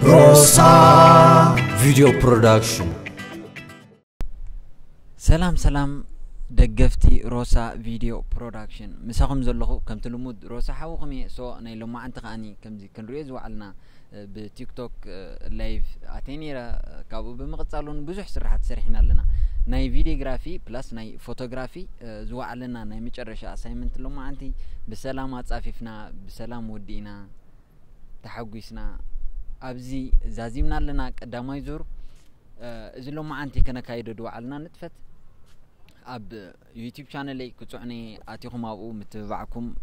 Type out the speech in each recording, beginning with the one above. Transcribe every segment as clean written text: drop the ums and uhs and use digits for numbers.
روسا فيديو برودكشن. سلام دقفتي روسا فيديو برودكشن مساكم زلخو كم تلمود روسا حوقمي سو نايلو ما عنتق اني كمزي كنريز وعلنا بتيك توك لايف اتينيرا كابو بمقصالون بزح سرحات سرحنا لنا ناي فيديوغرافي بلس ناي فوتوغرافي زوع لنا ناي مጨረሻ اسايمنت لو ما انتي بسلام اصافيفنا بسلام ودينا تحقيسنا ابزي زازيمنا لنا قداماي زور ازلو ما انتي كنا كايدو دوعلنا نتفت اب يوتيوب شانلي كتصعني اتيكم ابو متبعكم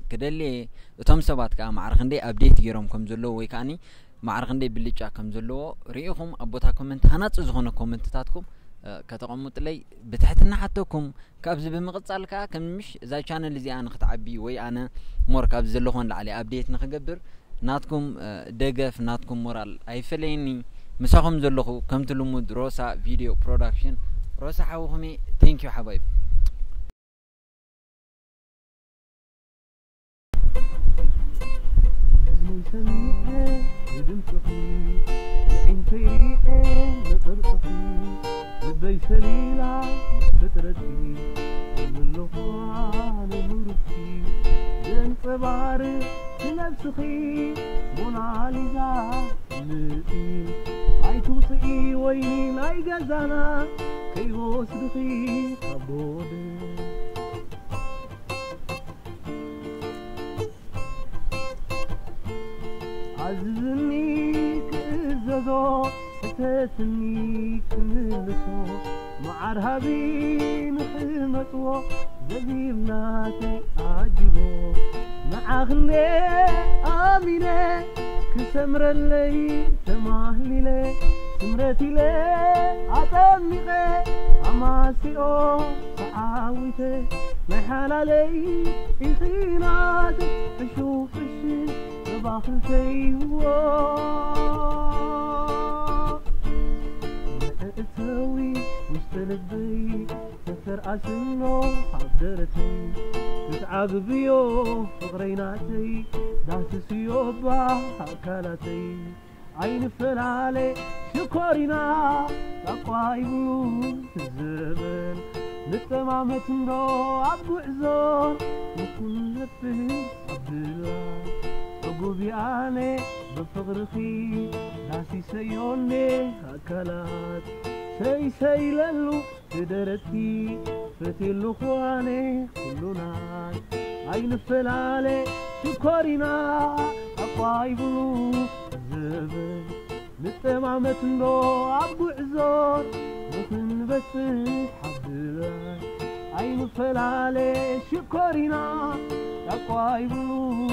كدلي اتم سبات كا معرخندي ابديت يرومكم زلو وي كاني معرخندي بليچا كم زلو ريخم ابوتا كومنت هناص زغونه كومنتاتكم كتقمط لي بتحتنا حتىكم كابز بمقصالكا كمش ذا شانل زي انا ختعبي وي انا مور كابز زلوخون لعلي ابديت نخغبر ناتكم دغف ناتكم مورال ايفليني مساكم زلوخو كم تلمود روسا فيديو برودكشن روسا حوخمي ثانك يو حبايب سليلة فترتي واللفوان مرتي بانصبار نفسخي موناليزا نتي اي توصي ويني لاي غزانا كي وصدخي خبود عزني كزازو تسني كنلسو معرهبي نحمتو زبيبناتي عجبو معاخني آمينة كسمر اللي تماهلي لي سمرتي لي عطميقي عماسيو فعاويتي محلالي إخينات أشوف الشي نباخل فيهو تسوي مستلبي سفر أسنو حضرتي تتعب بيو فقريناتي داسسيو بحكالاتي عين فلالي شكورينا تقوايبو الزمن نتمامة نو عبو عزور وكل لبه عبدالله عقوبي أنا بفقرخي ناسي سيوني هكالات سي للو تدرتي فتلو خواني كلنا عين فلالي شكورينا أقوايبو زبن نتمامة نو عبو عزور وكن بس حبلا عين فلالي شكورينا أقوايبو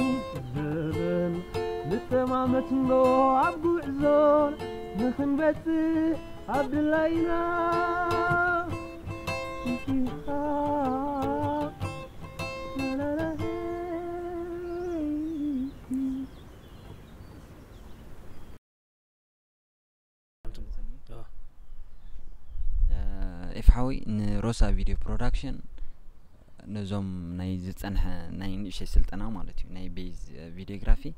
زبن نتمامة نو عبو عزور وكن بس عبد اللينا افحوي روسا فيديو برودكشن نزوم ناي زصنح ناي نشي سلطنا مالتي ناي بيز فيديوغرافي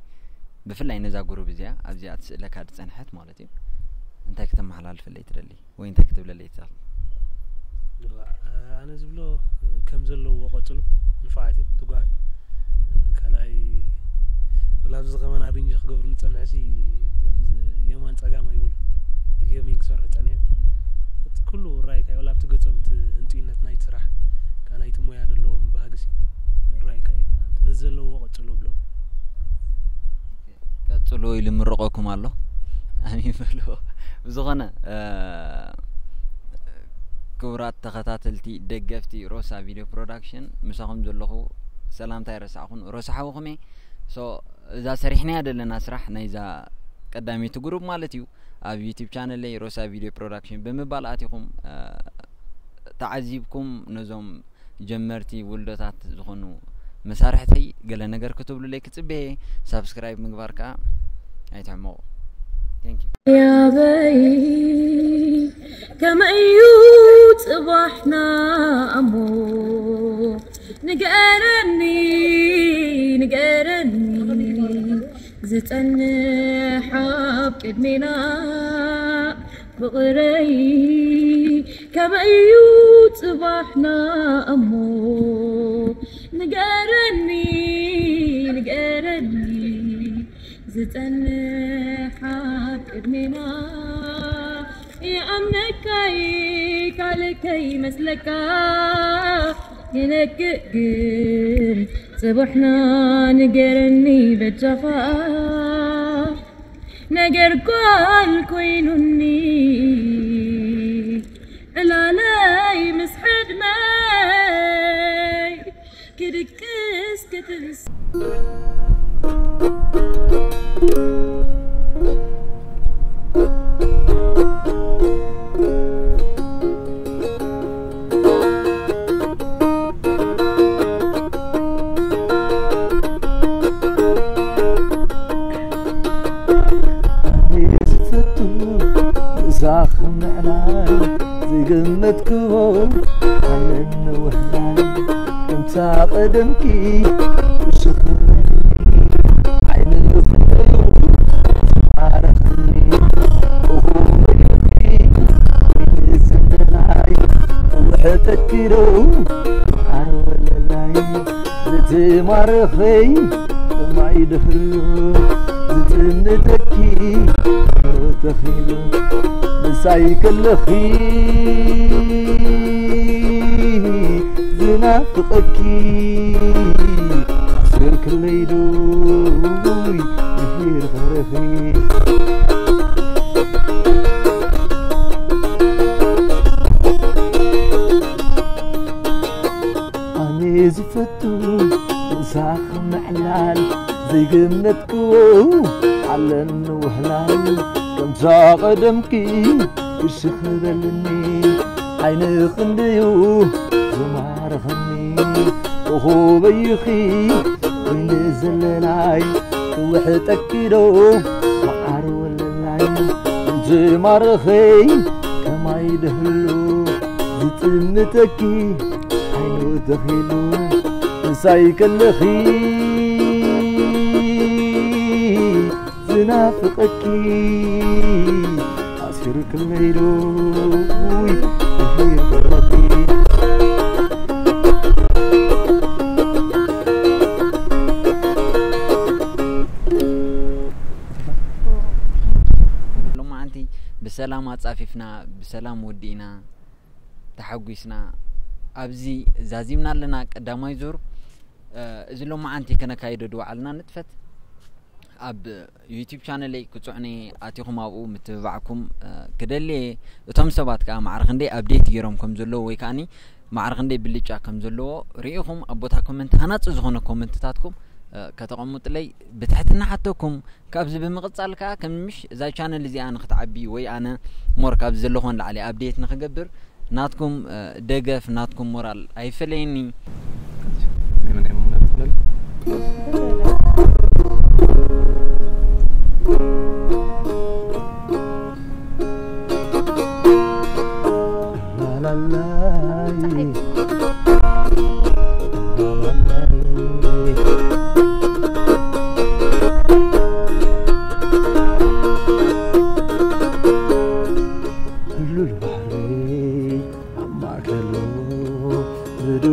بفلاي نزا جروب زيا ابزي اتسلك هاد صنحت مالتي انت كتب محلال في اللي ترلي وين تكتب للي تال انا زبلو كم زلو وقتلو نفعتي تقعد كلاي ولا زغمان ارينج خبر نصنعسي يومان صقا ما يقول جيمينج صار تاني كله رايك ولا بتقصمت انتينت نايت صراح كان ايت مويا دلوم باغسي رايك بزلو وقتلو بلو قتلو يلمرقكم الله امين بلو بزغنا كبرات تخاتلتي دغفتي روسا فيديو برودكشن مساكم زلخو سلامتا يرسعكم روسا حوخمي سو اذا سريحنا يدلنا سرح نايزا قدامي تجروب مالتيو اب يوتيوب شانل لي روسا فيديو برودكشن بمبالاتكم تعذيبكم نزوم جمرتي ولدتات زخنو مسارحتي قال نجر كتب لي كتبي سبسكرايب مغباركا ايتعمو ثانك يو يا بي كما يوت صباحنا امو نقرني زتنحب قدمنا بغري كما يوت صباحنا أمو نقرني زتنحب قدمنا يا أمنكاي كالكي مسلكا ينكقر صبحنا نقرني بجفا نقر كل كوينوني العلاي مسحد ماي كدكس كتنس زاخم علي زي قمتكم علن وهلاي كم تقدمكي وشخرني عين الخيو عارخني وهو يبكي من الزملاي وحتك كيلو عاول لاي زتي مارخي ما يدخلو زتنتكي تخيلو سايكل خي زنافقكي عصير كل يدوي يهير فرخي أني زفتو نساخ محلال زي قمتكو علن وهلال كم قدمكي وشخذلني عين خنديو زمارخني وهو بيخي وين زللاي وحتك كيلو وعار وللاي زمارخي كما يدهلو زتمتكي عينو دخيلو سايكل خي نافقكي عصير كل يدوي يهير فرقي لما أنتي بسلام أتصاففنا بسلام ودينا تحقيسنا أبزي زازيمنا لنا قدامي زور إذا لما أنتي كنا كايدو دوعلنا نتفت اب يوتيوب شانلي كتصعني اتيكم ابو متبعكم كدلي اتم سبات كا معرخندي ابديت يرومكم زلو وي كاني معرخندي بليچا كم زلو ريخم ابوتا كومنت هناص زغونه كومنتاتكم كتقمط لي بتحتنا حتىكم كابز بمقصالكا كمش ذا شانل زي انا ختعبي وي انا مور كابز زلوخون لعلي ابديت نخغبر ناتكم دغف ناتكم مورال ايفليني لا لا لا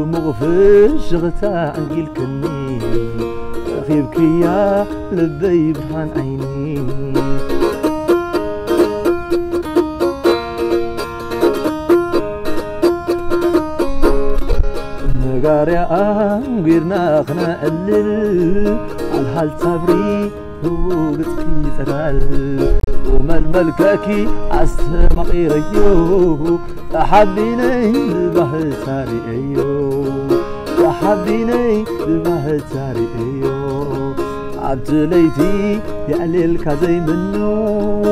مغفش غتا عقيل كني خيبك يا لبي بحان عيني نقاري غيرنا خنا قلل عالحال صبري هو قصكي ترال ومال ملكاكي عالسماقي ريو تحبيني بهتاري ايو تحبيني بهتاري ايو عبدليتي يعليل كازي منو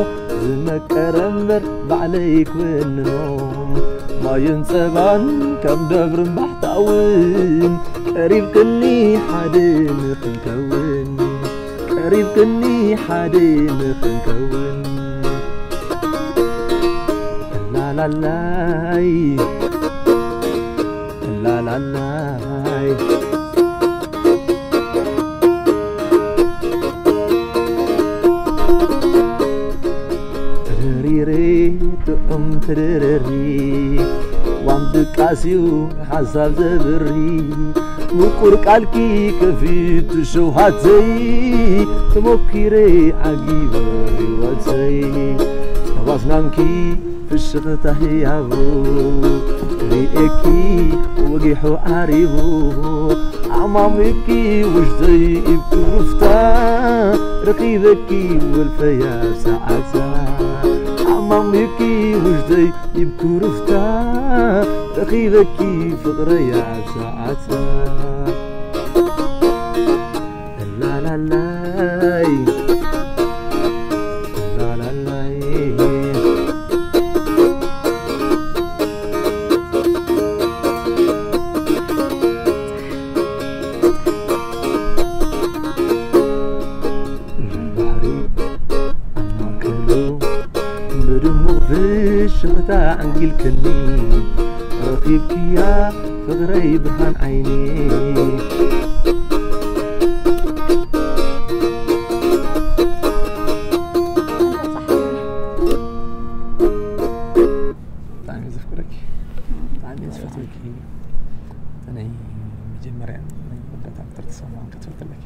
زمك أرمر بعليك والنوم ما ينسبان كم دبر محتوين قريب كني حدين خنكون قريب كني حدين خنكون لا لا لا لا لا لا تررري وعندك عسيو حساب زبري مقر قالكي كفيت شوهاتي تمكري عجيبة واتي واسنانكي في الشتاء هيابو ريكي وجيحو عريبو عمامكي وجدي بكرفتا رقيبكي والفيا ساعتا عمامكي وجدي بكرفتا رقيبكي فقريا ساعتا لا لا لا لا لا لا شغتا عنقل كني رقيبك يا فغري برهان عيني تعالي زفكرك تعالي زفتك أنا مجمرة بدأت أكتر تصمم كتبت لك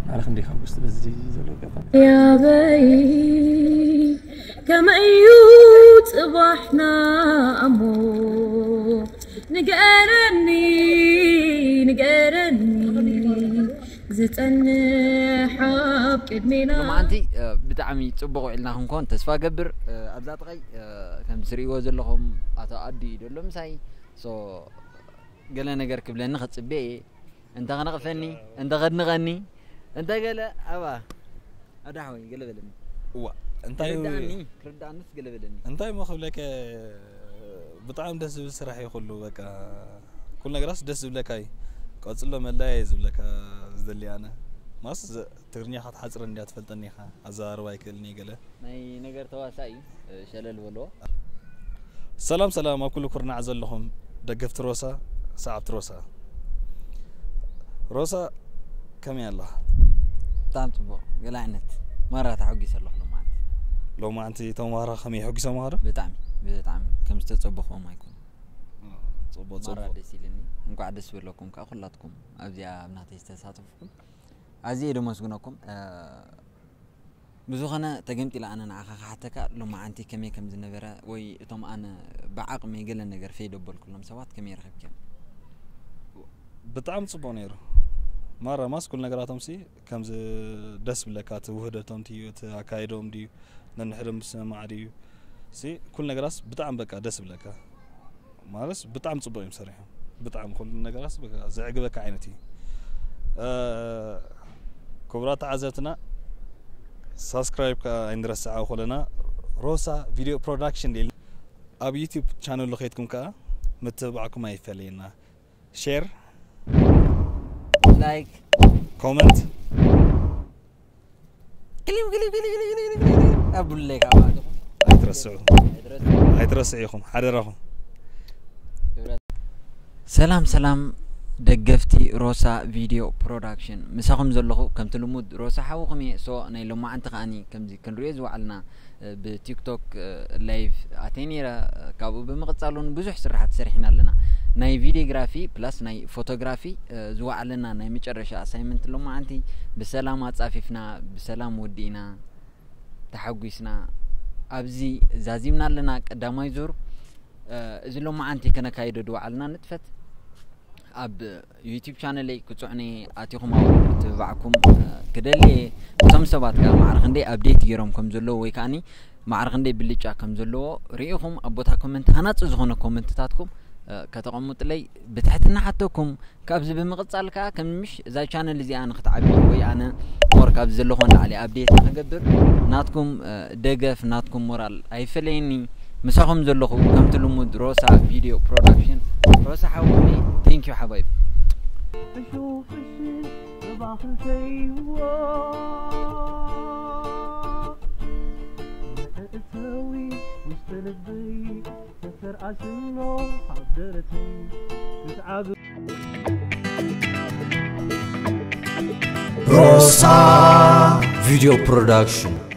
عارف عندي خبصت بس جي زلو قطع يا بي كما يوت صباحنا أمو نقرني زتني حب كدمينا لما أنتي بتعمي تبغوا إلنا هنكون تسفى قبر أبدأت غي كم سري وزر لهم أتأدي دولهم ساي سو قال أنا قركب لأن خد بيه أنت غنغفني أنت غد نغني أنت قال أبا أدعوي قال بلني وا أنت رد عنس قال بلني أنت ما خلك بطعم دس بالسرح يخلو بك كل نجراس دس بلك هاي قصله ملايز بلك زدلي أنا ماس تغني حد حصر إني أتفلتني خا أزار وايكلني قاله ناي نجار تواسعي شلل ولو سلام سلام أكل كرنا عزل لهم دقفت روسا صعبت روسا كم يلا تام تبو قلعنت مرة تحقي سلخ لو ما أنتي تو مهرة خمي حقي سمهرة بتعمل كم استتصبخوا ما يكون صبوت مرة دسيلني نكو عدس لكم كأخلاتكم أبدي أبناتي استساتفكم عزيز مسجونكم بزوجنا تجمت إلى أنا نعخ حتى لو ما أنتي كمية كم زنبرة وي توم أنا بعقم يقول النجار في دبل كلهم سوات كم يرخب كم بتعمل صبونير مرة ماس كل نجاراتهم سي كم ز دس بلكات وهدتهم تيو تأكايدهم ديو ننحرم سماع ديو سي كل نجارات بتعمل بكا دس بلكا مارس بتعمل صبونير صراحة بتعمل كل نجارات بكا زعج بكا عينتي كبرات عزتنا سبسكرايب كا اندرس ساعة وخلنا روسا فيديو برودكشن ديل اب يوتيوب channel لخيتكم كا متابعكم ما يفعلينا شير لايك كومنت كليم أبو الليك عبادكم هيترسعيكم حريرهم سلام دقفتي روسا فيديو برودكشن مساهم زلخو كم تلمود روسا حوقمي سو ناي لما انت قاني كم زي كنريز وعلنا بتيك توك لايف اتينيرا كابو بمقصالون بزح سرحات سرحنا لنا ناي فيديوغرافي بلس ناي فوتوغرافي زوعلنا ناي مጨረሻ اسايمنت لما انتي بسلام اصافيفنا بسلام ودينا تحقيسنا ابزي زازيمنا لنا قداماي زور اذا لما انتي كنا كايدو دوعلنا نتفت اب يوتيوب شانلي كتصعني اتيكم او تبعكم كدلي كم سبات كا معرخندي ابديت يروم كم زلو وي كاني معرخندي بليچا كم زلو ريخم ابوتا كومنت هناص زغونه كومنتاتكم كتقمط لي بتحتنا حتىكم كابز بمقصالكا كمش ذا شانل زي انا خطعبي وي انا مور كابز زلوخون علي ابديت نقدر ناتكم دغف ناتكم مورال ايفليني مساهم زلخو كم تلمود روسا فيديو برودكشن روسا حوقني ثانك يو حبايب اشوف الشيء بداخل سيوه اسوي وسط لبي كسر عشنو حضرتي تتعب روسا فيديو برودكشن